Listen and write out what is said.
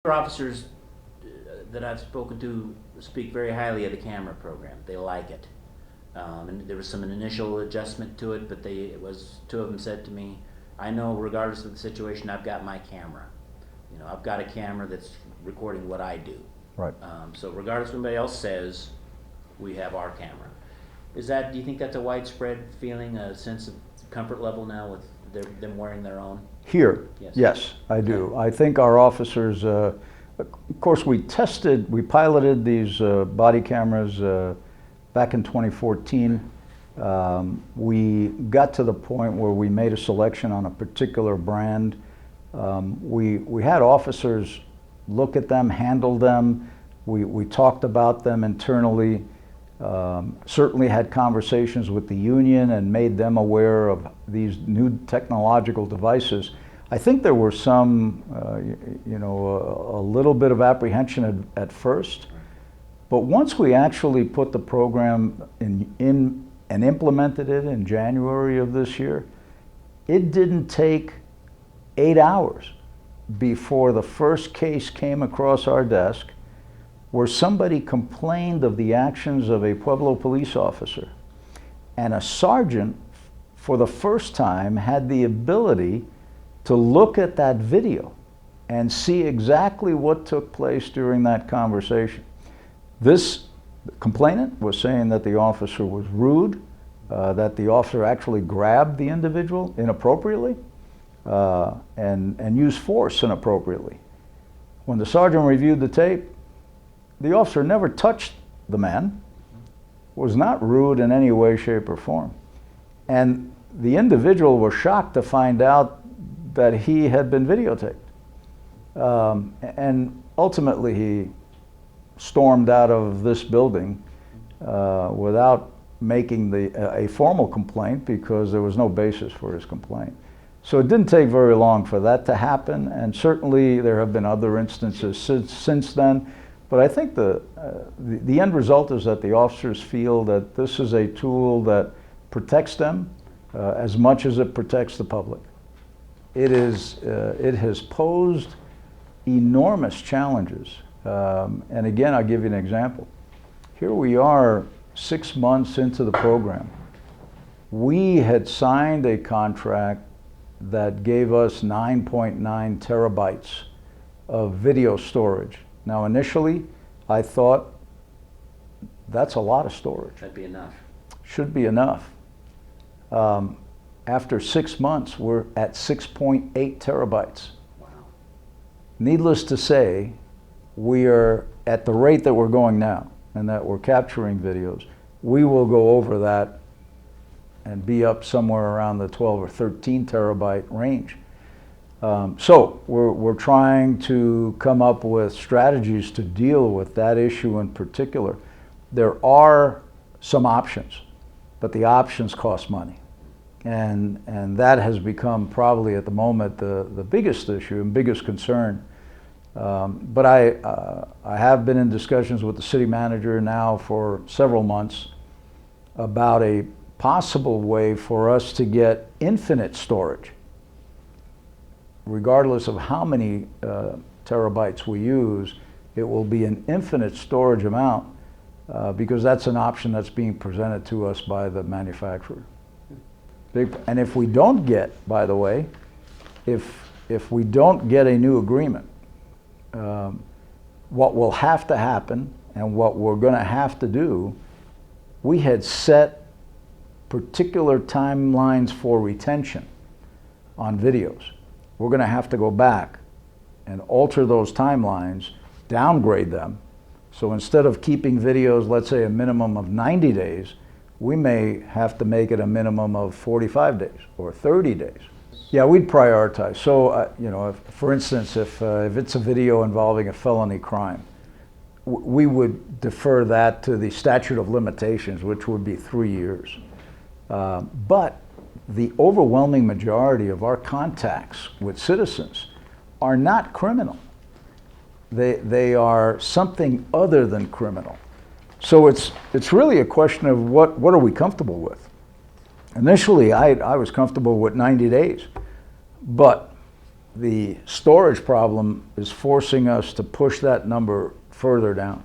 Officers that I've spoken to speak very highly of the camera program. They like it. And there was some initial adjustment to it, but two of them said to me, I know regardless of the situation, I've got my camera. You know, I've got a camera that's recording what I do. Right. So regardless of what anybody else says, we have our camera. Do you think that's a widespread feeling, a sense of comfort level now with them wearing their own? Here, Yes, yes, I do. I think our officers, of course, we piloted these body cameras back in 2014. We got to the point where we made a selection on a particular brand. We had officers look at them, handle them. We talked about them internally. Certainly had conversations with the union and made them aware of these new technological devices. I think there were some, a little bit of apprehension at first, but once we actually put the program in and implemented it in January of this year, it didn't take 8 hours before the first case came across our desk where somebody complained of the actions of a Pueblo police officer. And a sergeant, for the first time, had the ability to look at that video and see exactly what took place during that conversation. This complainant was saying that the officer was rude, that the officer actually grabbed the individual inappropriately, and used force inappropriately. When the sergeant reviewed the tape, the officer never touched the man, was not rude in any way, shape, or form. And the individual was shocked to find out that he had been videotaped. And ultimately he stormed out of this building without making a formal complaint because there was no basis for his complaint. So it didn't take very long for that to happen, and certainly there have been other instances since then. But I think the end result is that the officers feel that this is a tool that protects them as much as it protects the public. It has posed enormous challenges. And again, I'll give you an example. Here we are 6 months into the program. We had signed a contract that gave us 9.9 terabytes of video storage. Now, initially, I thought that's a lot of storage. That'd be enough. Should be enough. After 6 months, we're at 6.8 terabytes. Wow. Needless to say, we are at the rate that we're going now and that we're capturing videos, we will go over that and be up somewhere around the 12 or 13 terabyte range. So we're trying to come up with strategies to deal with that issue in particular. There are some options, but the options cost money. And that has become probably at the moment the biggest issue and biggest concern. But I have been in discussions with the city manager now for several months about a possible way for us to get infinite storage. Regardless of how many terabytes we use, it will be an infinite storage amount because that's an option that's being presented to us by the manufacturer. And if we don't get, by the way, if we don't get a new agreement, what will have to happen and what we're going to have to do, we had set particular timelines for retention on videos. We're going to have to go back and alter those timelines, downgrade them. So instead of keeping videos, let's say a minimum of 90 days, we may have to make it a minimum of 45 days or 30 days. Yeah, we'd prioritize. So, for instance, if it's a video involving a felony crime, we would defer that to the statute of limitations, which would be 3 years. But the overwhelming majority of our contacts with citizens are not criminal. They are something other than criminal. So it's really a question of what are we comfortable with. Initially, I was comfortable with 90 days, but the storage problem is forcing us to push that number further down.